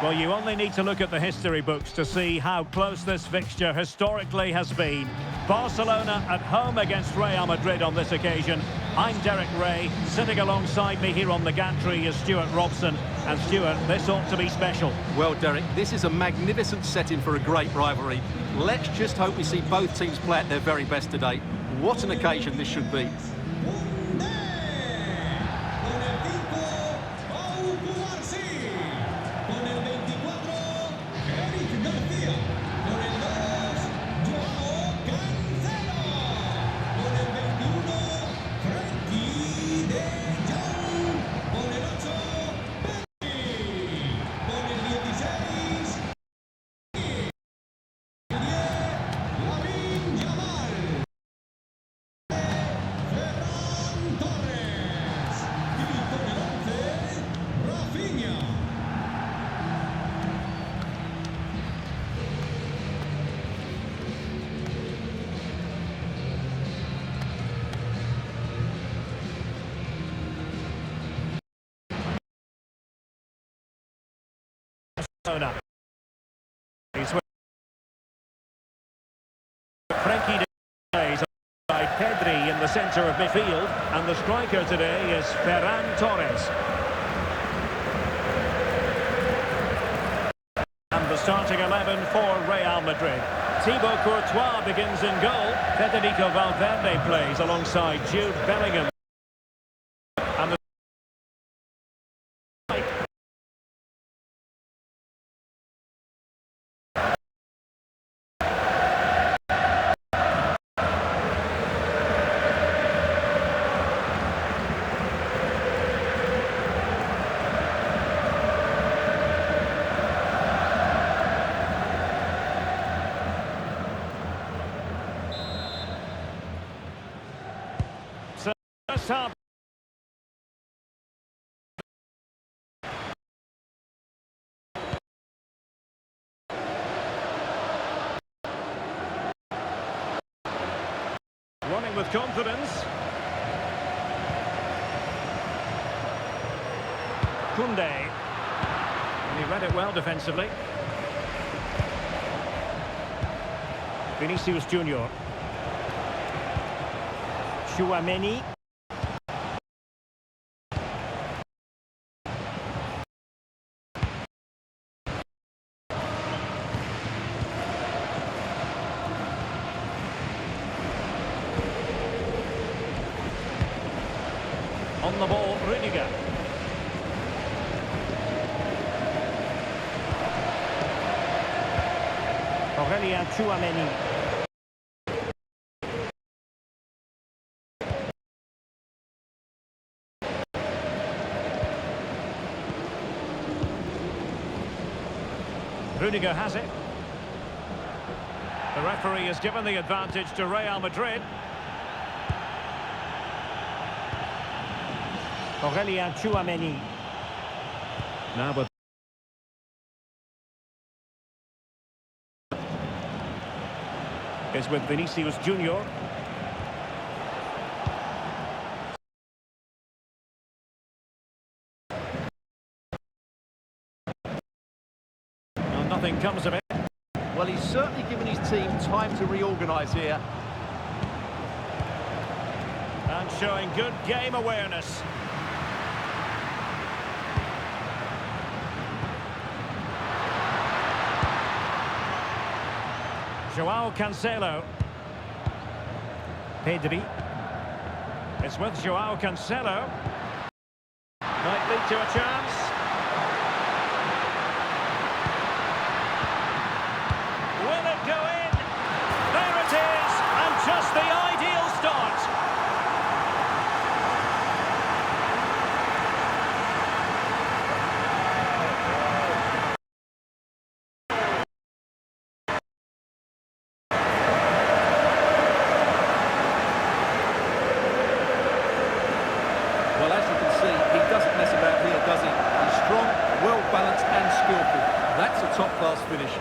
Well, you only need to look at the history books to see how close this fixture historically has been. Barcelona at home against Real Madrid on this occasion. I'm Derek Ray. Sitting alongside me here on the gantry is Stuart Robson. And Stuart, this ought to be special. Well, Derek, this is a magnificent setting for a great rivalry. Let's just hope we see both teams play at their very best today. What an occasion this should be. He's with Frankie plays by Pedri in the centre of midfield, and the striker today is Ferran Torres. And the starting 11 for Real Madrid. Thibaut Courtois begins in goal. Federico Valverde plays alongside Jude Bellingham. And the first half. Running with confidence. Koundé. And he read it well defensively. Vinicius Junior. Chouameni. On the ball, Rudiger. Aurélien Chouameni. Rudiger has it. The referee has given the advantage to Real Madrid. Aurélien Chouameni. Now with is with Vinicius Junior. Well, nothing comes of it. Well, he's certainly given his team time to reorganise here. And showing good game awareness. Joao Cancelo. Pedri. It's with Joao Cancelo. Might lead to a chance. Will it go in? There it is! And just the ideal start. Well, as you can see, he doesn't mess about here, does he? He's strong, well-balanced and skillful. That's a top-class finish.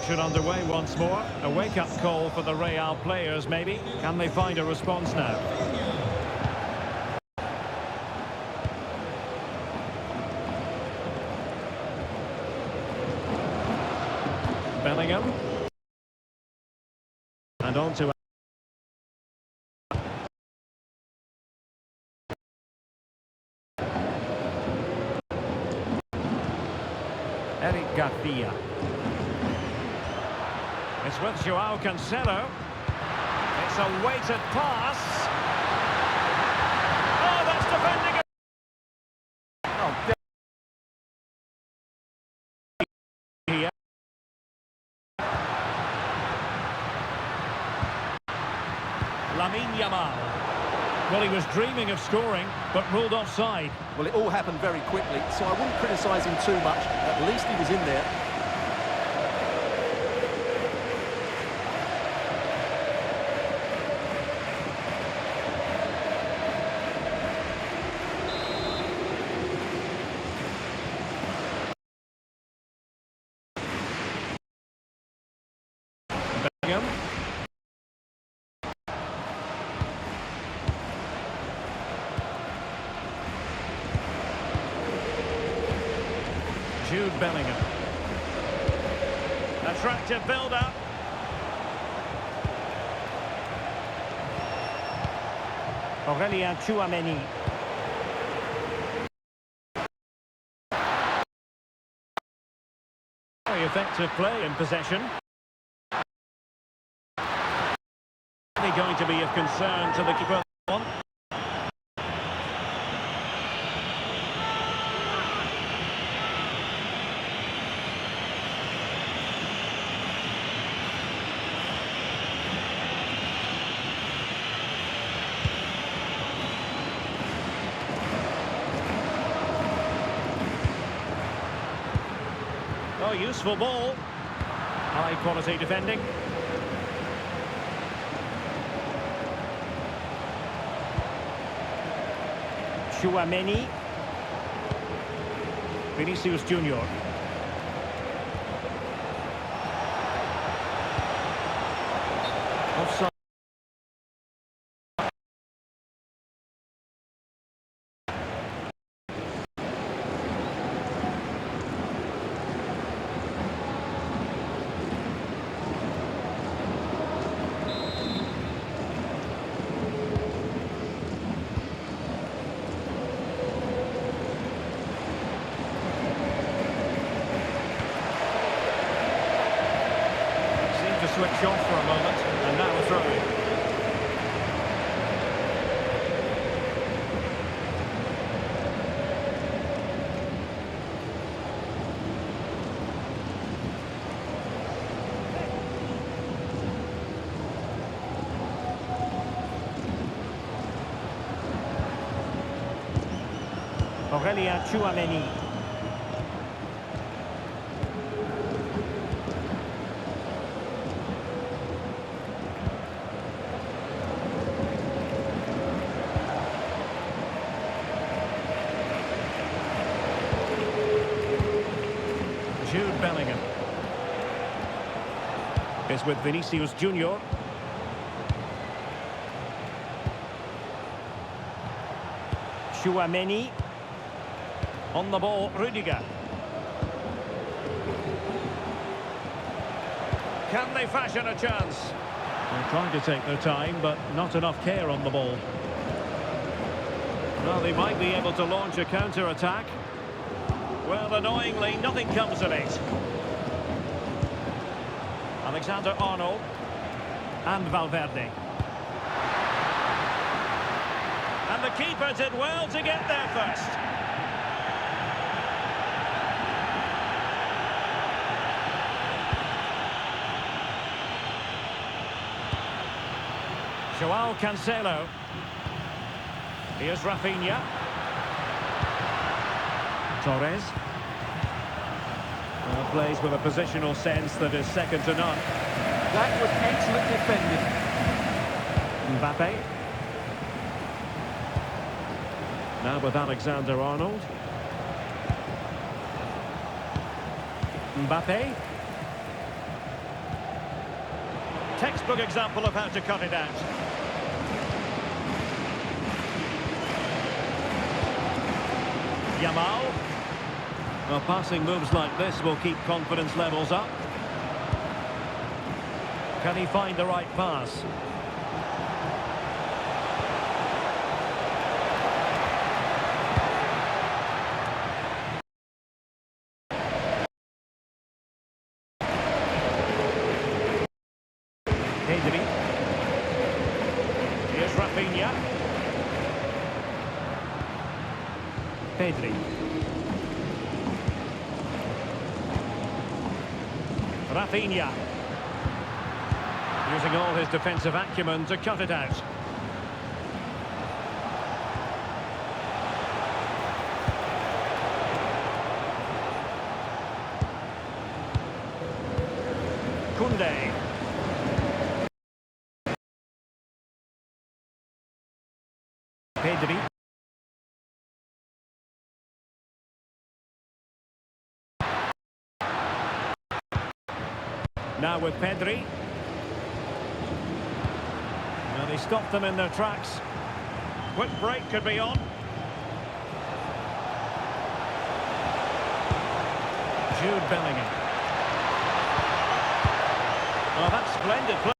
action underway once more. A wake-up call for the Real players, maybe. Can they find a response now? Bellingham. And on to Eric Garcia. It's with Joao Cancelo. It's a weighted pass. Oh, that's defending. Oh, here. Lamine Yamal. Well, he was dreaming of scoring, but ruled offside. Well, it all happened very quickly, so I wouldn't criticise him too much. At least he was in there. Bellingham. Jude Bellingham. Attractive build-up. Aurélien Tchouaméni. Very effective play in possession. Going to be of concern to the keeper. Oh, useful ball. High quality defending. Tchouaméni. Vinicius Junior. Offside. Switch off for a moment, and now a throw-in. Aurélien Tchouaméni. Jude Bellingham is with Vinicius Junior. Tchouaméni on the ball. Rudiger. Can they fashion a chance? They're trying to take their time, but not enough care on the ball. Well, they might be able to launch a counter-attack. Well, annoyingly, nothing comes of it. Alexander-Arnold and Valverde. And the keeper did well to get there first. Joao Cancelo. Here's Rafinha. Torres. Plays with a positional sense that is second to none. That was excellent defending. Mbappe. Now with Alexander-Arnold. Mbappe. Textbook example of how to cut it out. Yamal. Well, passing moves like this will keep confidence levels up. Can he find the right pass? Pedri. Here's Rafinha. Pedri. Rafinha. Using all his defensive acumen to cut it out. Koundé. Pedri. Now with Pedri. Well, they stopped them in their tracks. Quick break could be on. Jude Bellingham. Well, that's splendid play.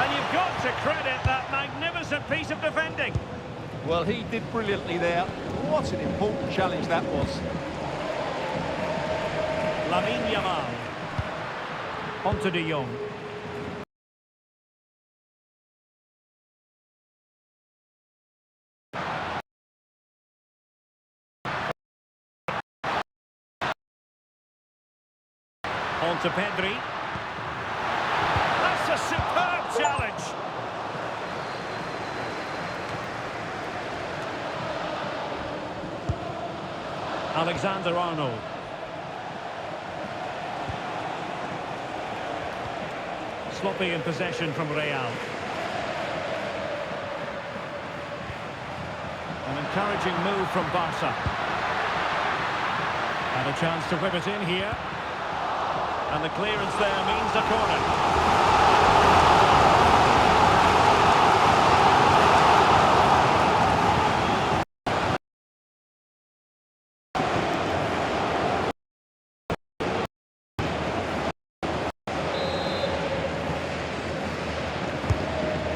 And you've got to credit that magnificent piece of defending. Well, he did brilliantly there. What an important challenge that was. Lamine Yamal. Onto De Jong. On to Pedri. That's a superb challenge. Alexander-Arnold. Sloppy in possession from Real. An encouraging move from Barca. And a chance to whip it in here. And the clearance there means a corner.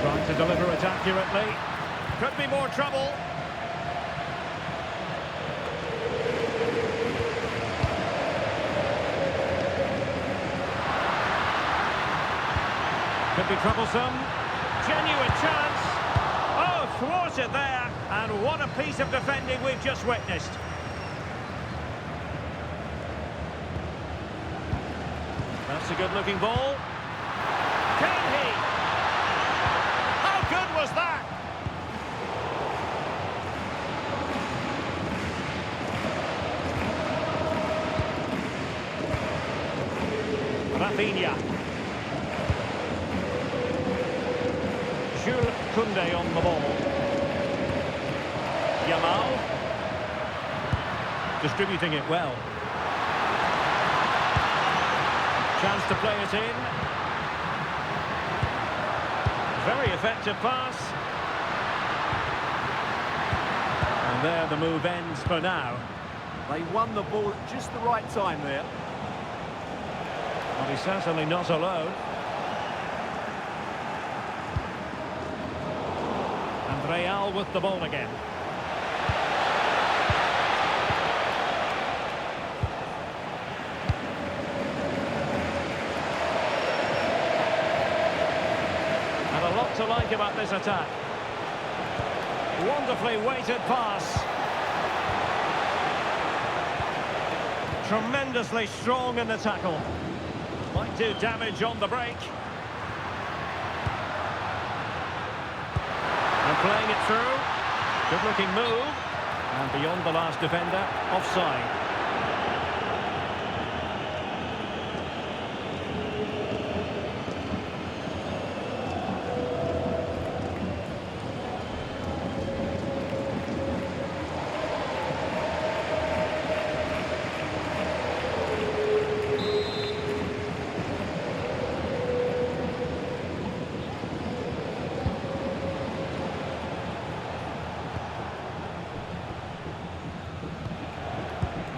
Trying to deliver it accurately. Could be more trouble. Could be troublesome. Genuine chance. Oh, thwarted there. And what a piece of defending we've just witnessed. That's a good-looking ball. Can he? How good was that? Rafinha. Koundé on the ball. Yamal. Distributing it well. Chance to play it in. Very effective pass. And there the move ends for now. They won the ball at just the right time there. Well, he's certainly not alone. Real with the ball again. And a lot to like about this attack. Wonderfully weighted pass. Tremendously strong in the tackle. Might do damage on the break. Playing it through. Good-looking move. And beyond the last defender, offside.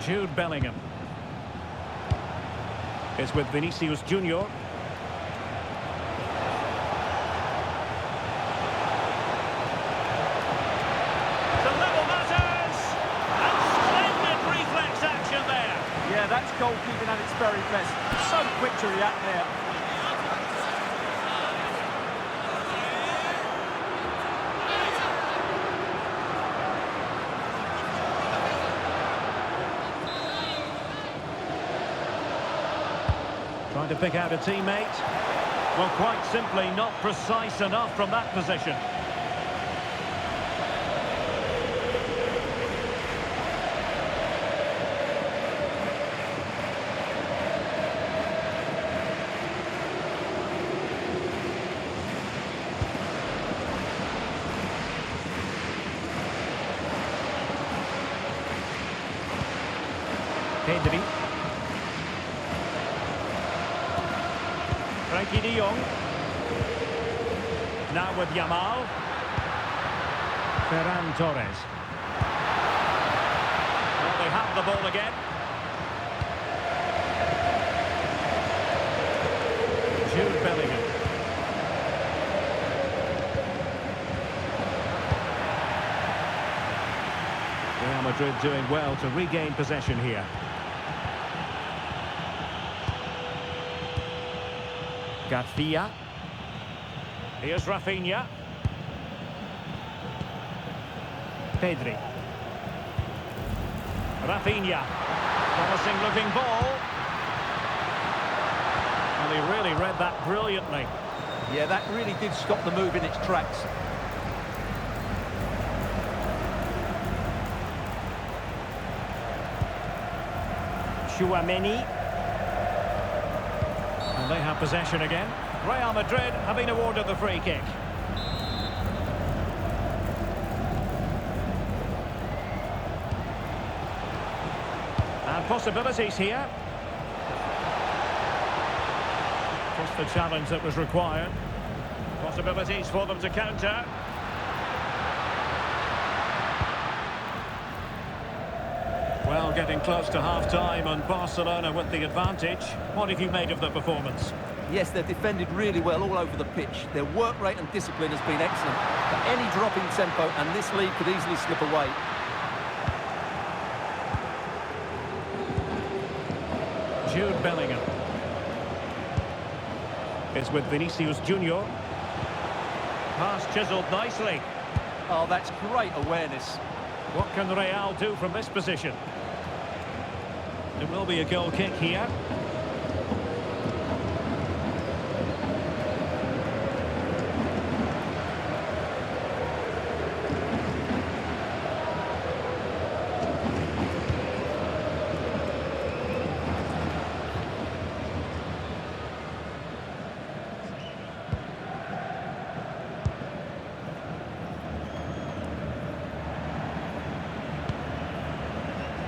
Jude Bellingham. It's with Vinicius Junior. To level matters! And splendid reflex action there. Yeah, that's goalkeeping at its very best. So quick to react there. Trying to pick out a teammate. Well, quite simply not precise enough from that position. Pedri. Frankie de Jong. Now with Yamal. Ferran Torres. Well, they have the ball again. Jude Bellingham. Real Madrid doing well to regain possession here. Garcia. Here's Rafinha. Pedri. Rafinha. Promising looking ball. And he really read that brilliantly. Yeah, that really did stop the move in its tracks. Tchouaméni. And they have possession again. Real Madrid have been awarded the free kick. And possibilities here. Just the challenge that was required. Possibilities for them to counter. Well, getting close to half-time and Barcelona with the advantage. What have you made of the performance? Yes, they've defended really well all over the pitch. Their work rate and discipline has been excellent. But any drop in tempo and this lead could easily slip away. Jude Bellingham. It's with Vinicius Junior. Pass chiselled nicely. Oh, that's great awareness. What can Real do from this position? It will be a goal kick here.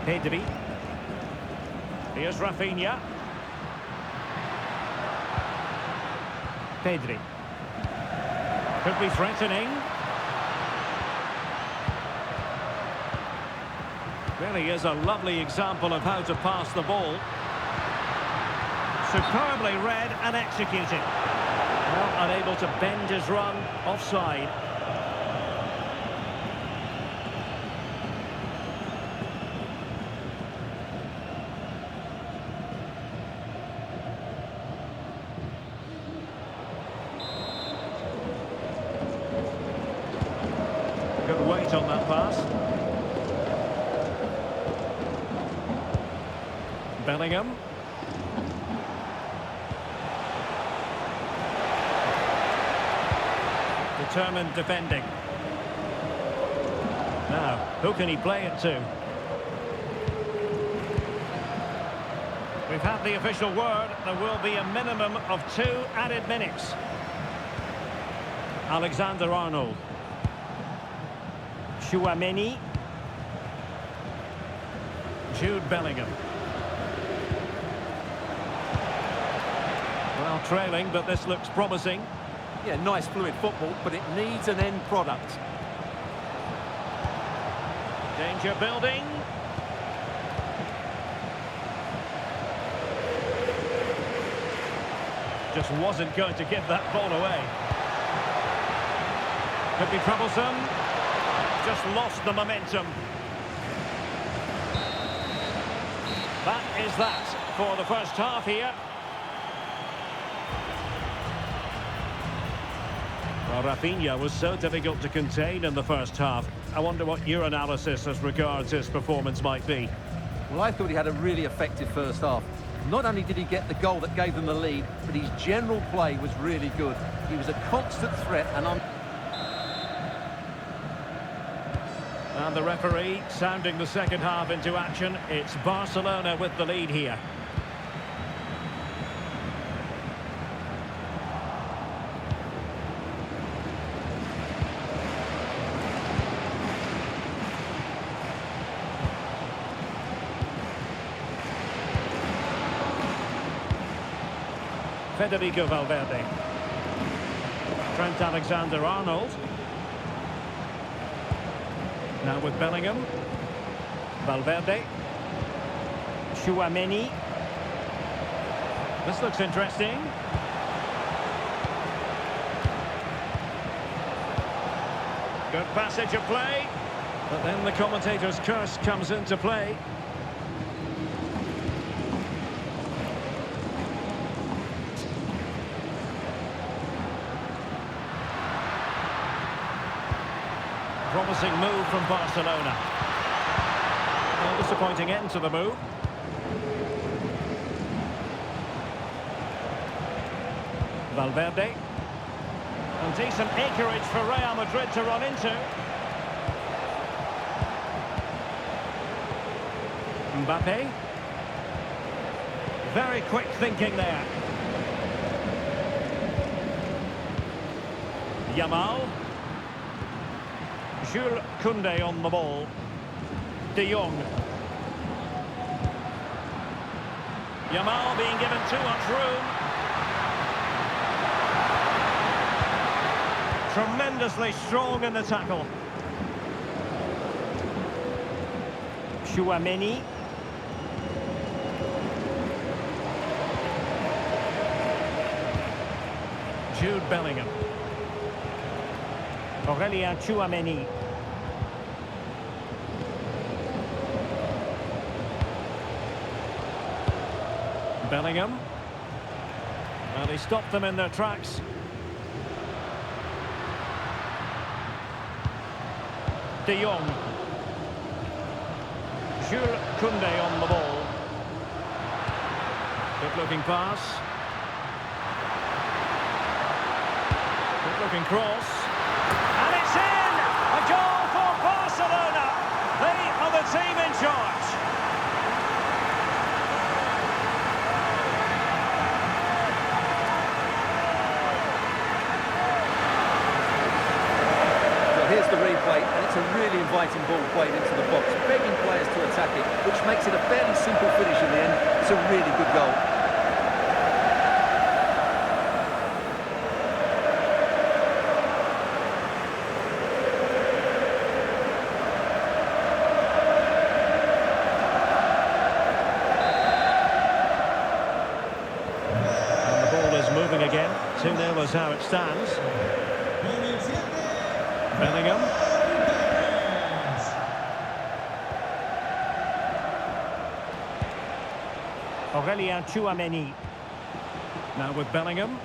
Pedri. Here's Rafinha. Pedri. Could be threatening. Really is a lovely example of how to pass the ball. Superbly read and executed. Well, unable to bend his run, offside. Good weight on that pass. Bellingham. Determined defending. Now, who can he play it to? We've had the official word. There will be a minimum of 2 added minutes. Alexander-Arnold. Tchouaméni. Jude Bellingham. Well, trailing, but this looks promising. Yeah, nice fluid football, but it needs an end product. Danger building. Just wasn't going to give that ball away. Could be troublesome. Just lost the momentum. That is that for the first half here. Well, Rafinha was so difficult to contain in the first half. I wonder what your analysis as regards his performance might be. Well, I thought he had a really effective first half. Not only did he get the goal that gave them the lead, but his general play was really good. He was a constant threat And the referee sounding the second half into action. It's Barcelona with the lead here. Federico Valverde. Trent Alexander-Arnold. Now with Bellingham. Valverde. Tchouaméni. This looks interesting. Good passage of play. But then the commentator's curse comes into play. Promising move from Barcelona. A disappointing end to the move. Valverde. And decent acreage for Real Madrid to run into. Mbappe. Very quick thinking there. Yamal. Jules Koundé on the ball. De Jong. Yamal being given too much room. Tremendously strong in the tackle. Tchouaméni. Jude Bellingham. Aurélien Tchouaméni. Bellingham. Well, he stopped them in their tracks. De Jong. Jules Koundé on the ball. Good-looking pass. Good-looking cross. And it's in! A goal for Barcelona. They are the team in charge. Here's the replay, and it's a really inviting ball played into the box, begging players to attack it, which makes it a fairly simple finish in the end. It's a really good goal. And the ball is moving again. 2-0 is how it stands. Bellingham. Aurélien Tchouaméni. Now with Bellingham.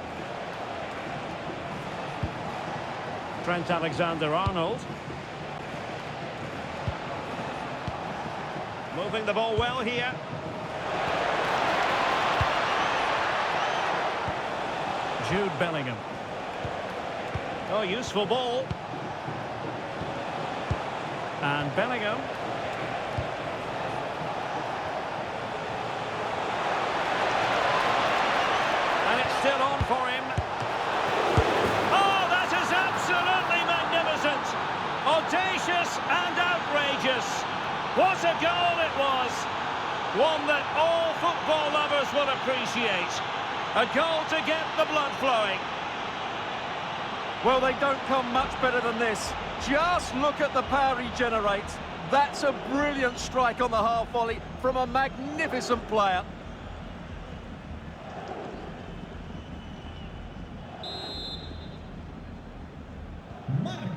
Trent Alexander-Arnold. Moving the ball well here. Jude Bellingham. Oh, useful ball. And Bellingham. And it's still on for him. Oh, that is absolutely magnificent. Audacious and outrageous. What a goal it was. One that all football lovers will appreciate. A goal to get the blood flowing. Well, they don't come much better than this. Just look at the power he generates. That's a brilliant strike on the half volley from a magnificent player.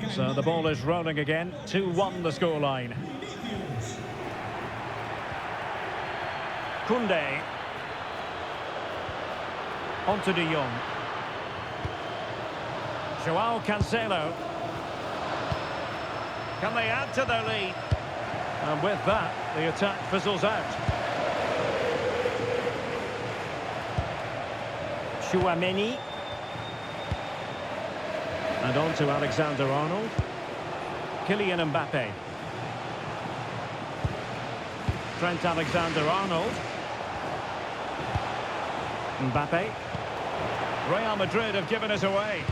So the ball is rolling again. 2-1 the scoreline. Koundé. On to De Jong. Joao Cancelo. Can they add to their lead? And with that, the attack fizzles out. Tchouaméni. And on to Alexander-Arnold. Kylian Mbappe. Trent Alexander-Arnold. Mbappe. Real Madrid have given us away.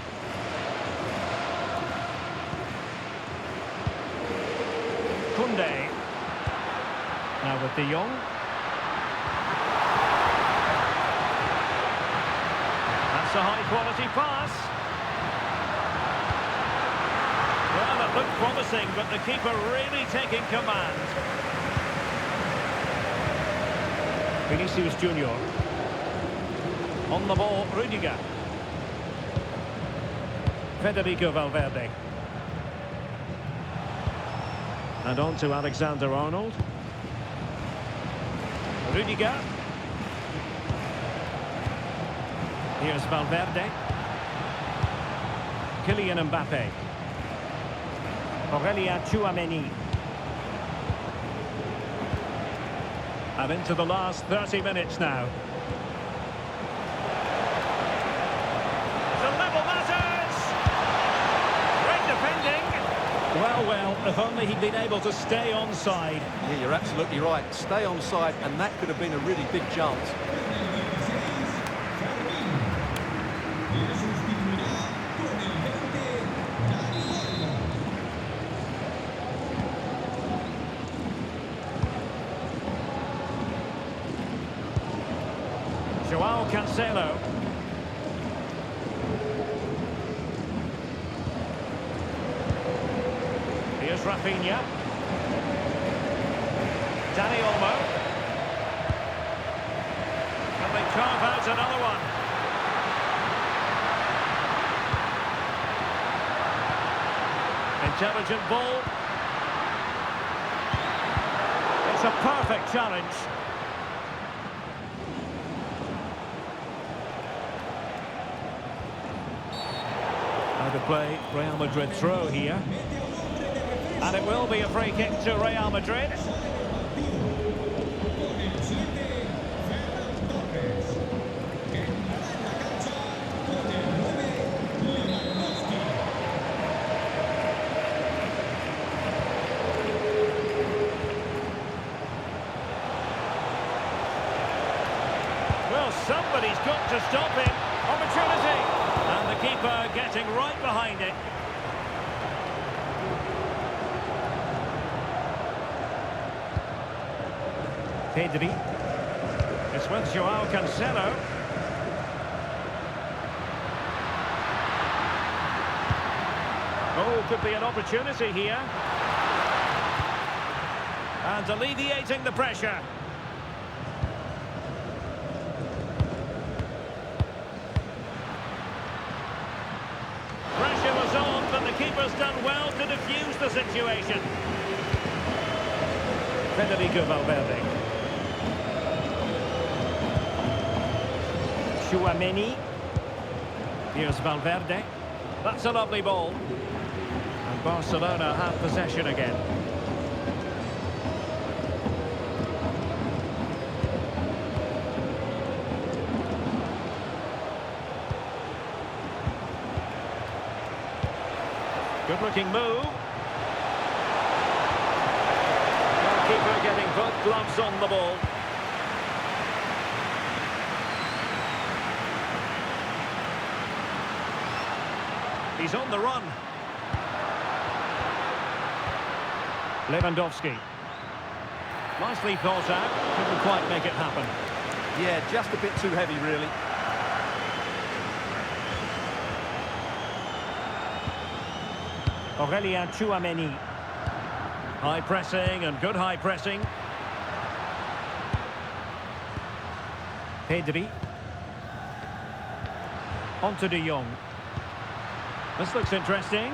Koundé. Now with De Jong. That's a high-quality pass. Well, it looked promising, but the keeper really taking command. Vinicius Junior. On the ball, Rudiger. Federico Valverde. And on to Alexander-Arnold. Rudiger. Here's Valverde. Kylian Mbappe. Tchouaméni. And into the last 30 minutes now. The level matters! Great defending! Well, if only he'd been able to stay onside. Yeah, you're absolutely right. Stay onside, and that could have been a really big chance. Joao Cancelo. Here's Rafinha. Dani Olmo. Can they carve out another one? Intelligent ball. It's a perfect challenge. Now to play Real Madrid throw here. And it will be a free kick to Real Madrid. Well, somebody's got to stop him. Opportunity. And the keeper getting right behind it. Pedri. It's with Joao Cancelo. Oh, could be an opportunity here. And alleviating the pressure. Pressure was on, but the keeper's done well to defuse the situation. Federico Valverde. Tchouaméni. Here's Valverde. That's a lovely ball. And Barcelona have possession again. Good looking move. Goalkeeper getting both gloves on the ball. He's on the run. Lewandowski. Nicely thought out. Couldn't quite make it happen. Yeah, just a bit too heavy, really. Tchouaméni. High pressing and good high pressing. Pedri. On to De Jong. This looks interesting.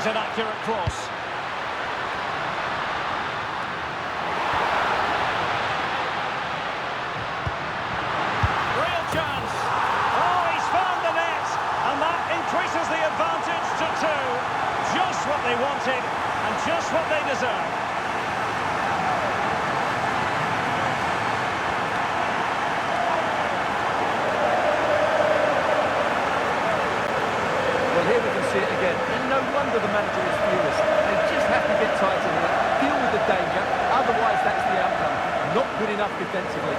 Finds an accurate cross. Real chance. Oh, he's found the net. And that increases the advantage to 2. Just what they wanted and just what they deserve. Well, here we can see it again, and no wonder the manager is furious. They just have to get tighter here, deal with the danger, otherwise that's the outcome. Not good enough defensively.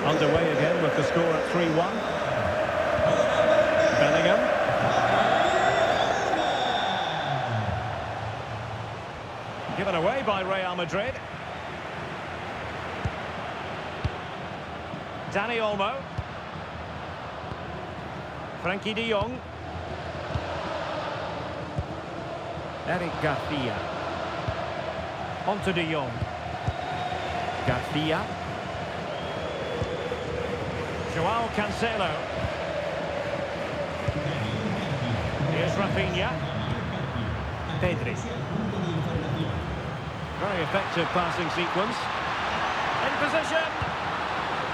Underway again with the score at 3-1. Bellingham. Given away by Real Madrid. Dani Olmo. Frankie de Jong. Eric Garcia. Onto de Jong. Garcia. Joao Cancelo. Here's Rafinha. Pedri. Very effective passing sequence. In position.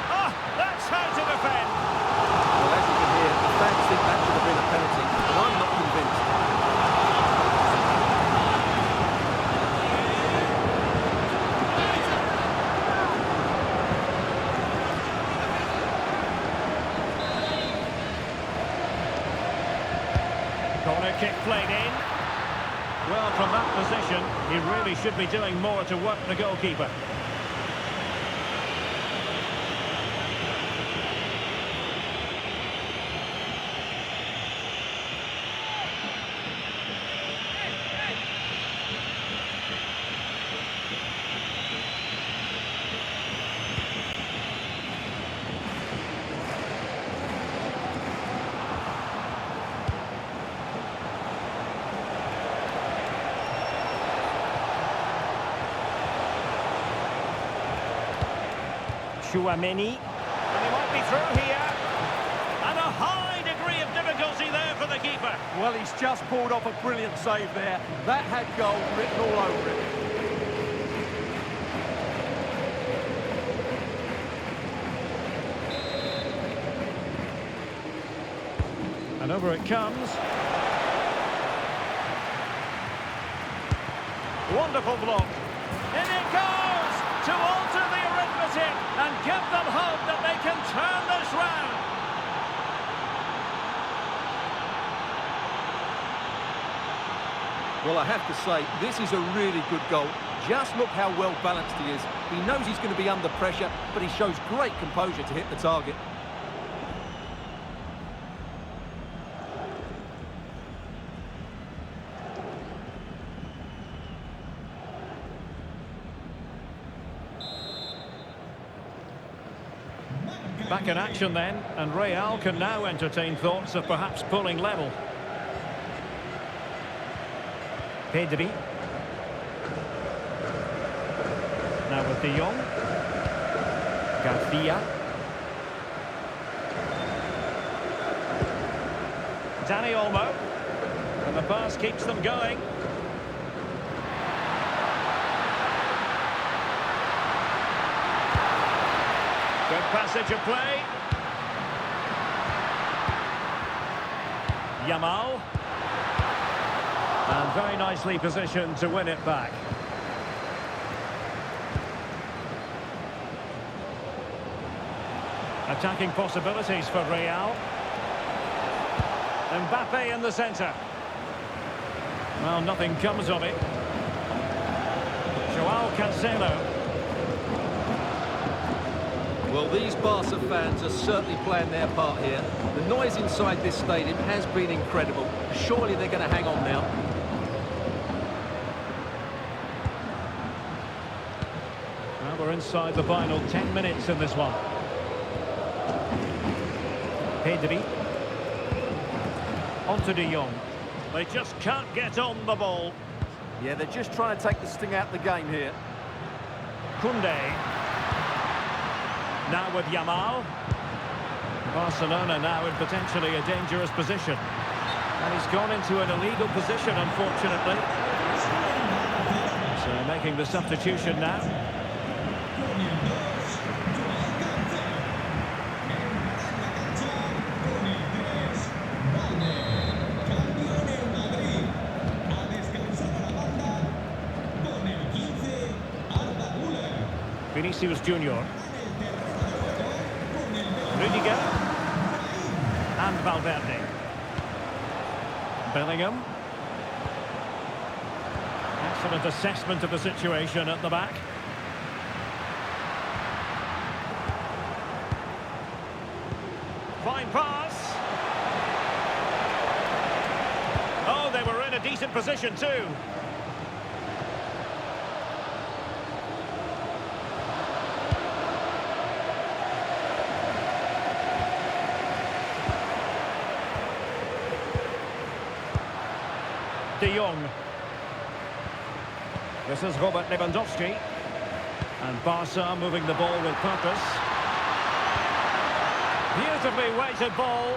Oh, that's how to defend. Well, as you can hear, the fans think that should have been a penalty, but I'm not convinced. Corner kick played in. Well, from that position, he really should be doing more to work the goalkeeper. Chouameni. And he might be through here. And a high degree of difficulty there for the keeper. Well, he's just pulled off a brilliant save there. That had goal written all over it. And over it comes. Wonderful block. In it goes to alter the arithmetic and give them hope that they can turn this round. Well, I have to say, this is a really good goal. Just look how well balanced he is. He knows he's going to be under pressure, but he shows great composure to hit the target. Back in action then, and Real can now entertain thoughts of perhaps pulling level. Pedri. Now with de Jong. Garcia. Dani Olmo. And the pass keeps them going. Good passage of play. Yamal. And very nicely positioned to win it back. Attacking possibilities for Real. Mbappe in the centre. Well, nothing comes of it. Joao Cancelo. Well, these Barca fans are certainly playing their part here. The noise inside this stadium has been incredible. Surely they're going to hang on now. Well, we're inside the final 10 minutes in this one. Pedri. Onto de Jong. They just can't get on the ball. Yeah, they're just trying to take the sting out of the game here. Koundé. Now with Yamal. Barcelona now in potentially a dangerous position. And he's gone into an illegal position, unfortunately. So making the substitution now. Vinicius Junior. Rudiger. And Valverde. Bellingham. Excellent assessment of the situation at the back. Fine pass. Oh, they were in a decent position too. De Jong. This is Robert Lewandowski. And Barca moving the ball with purpose. Beautifully weighted ball.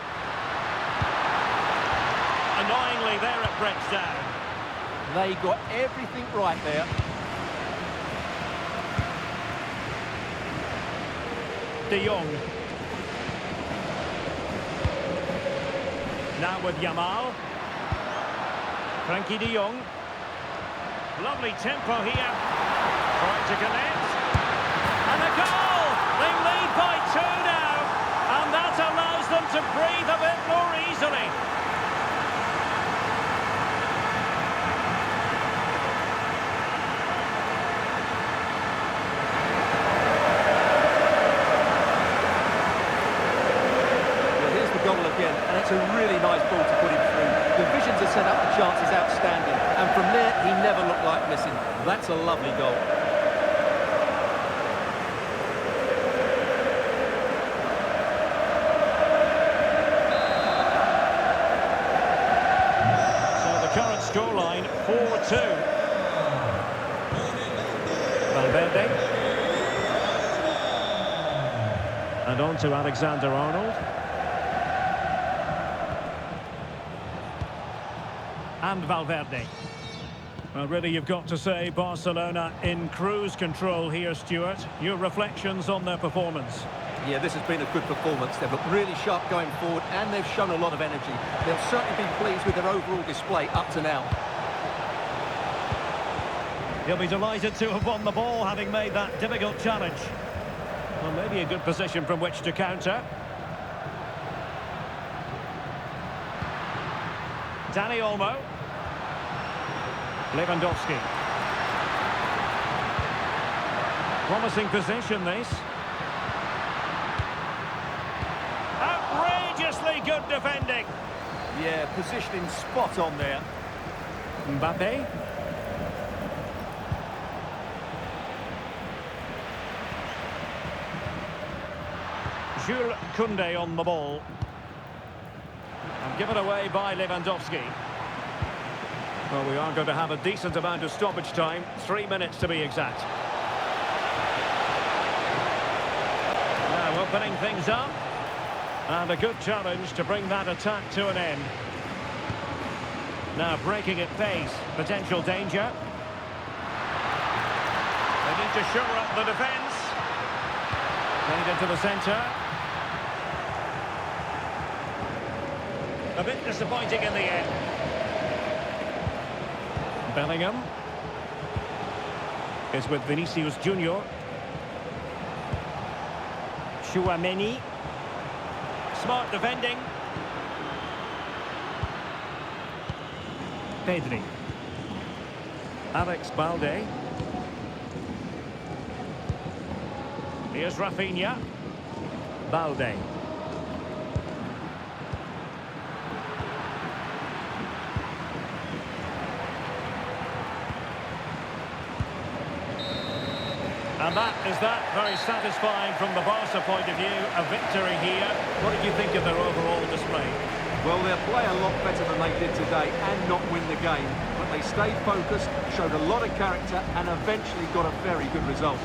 Annoyingly, there it breaks down. They got everything right there. De Jong. Now with Yamal. Frankie de Jong. Lovely tempo here. Trying to connect. And a goal! They lead by 2 now. And that allows them to breathe a bit more easily. Well, here's the goal again, and it's a really nice ball to put him through. The vision to set up the chance is outstanding, and from there he never looked like missing. That's a lovely goal. So the current scoreline 4-2. Valverde. And on to Alexander-Arnold. And Valverde. Well, really, you've got to say Barcelona in cruise control here, Stuart. Your reflections on their performance? Yeah, this has been a good performance. They've looked really sharp going forward, and they've shown a lot of energy. They'll certainly be pleased with their overall display up to now. He'll be delighted to have won the ball, having made that difficult challenge. Well, maybe a good position from which to counter. Dani Olmo. Lewandowski. Promising position, this. Outrageously good defending. Yeah, positioning spot on there. Mbappe. Jules Koundé on the ball. And given away by Lewandowski. Well, we are going to have a decent amount of stoppage time. 3 minutes to be exact. Now opening things up. And a good challenge to bring that attack to an end. Now breaking at pace. Potential danger. They need to shore up the defence. Played into the centre. A bit disappointing in the end. Bellingham is with Vinicius Junior. Tchouaméni. Smart defending. Pedri. Alex Balde. Here's Rafinha. Balde. And that is that. Very satisfying from the Barca point of view. A victory here. What did you think of their overall display? Well, they'll play a lot better than they did today and not win the game. But they stayed focused, showed a lot of character and eventually got a very good result.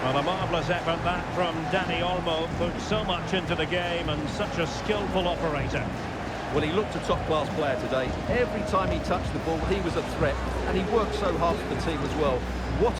Well, a marvellous effort that from Dani Olmo. Put so much into the game and such a skillful operator. Well, he looked a top-class player today. Every time he touched the ball, he was a threat, and he worked so hard for the team as well. What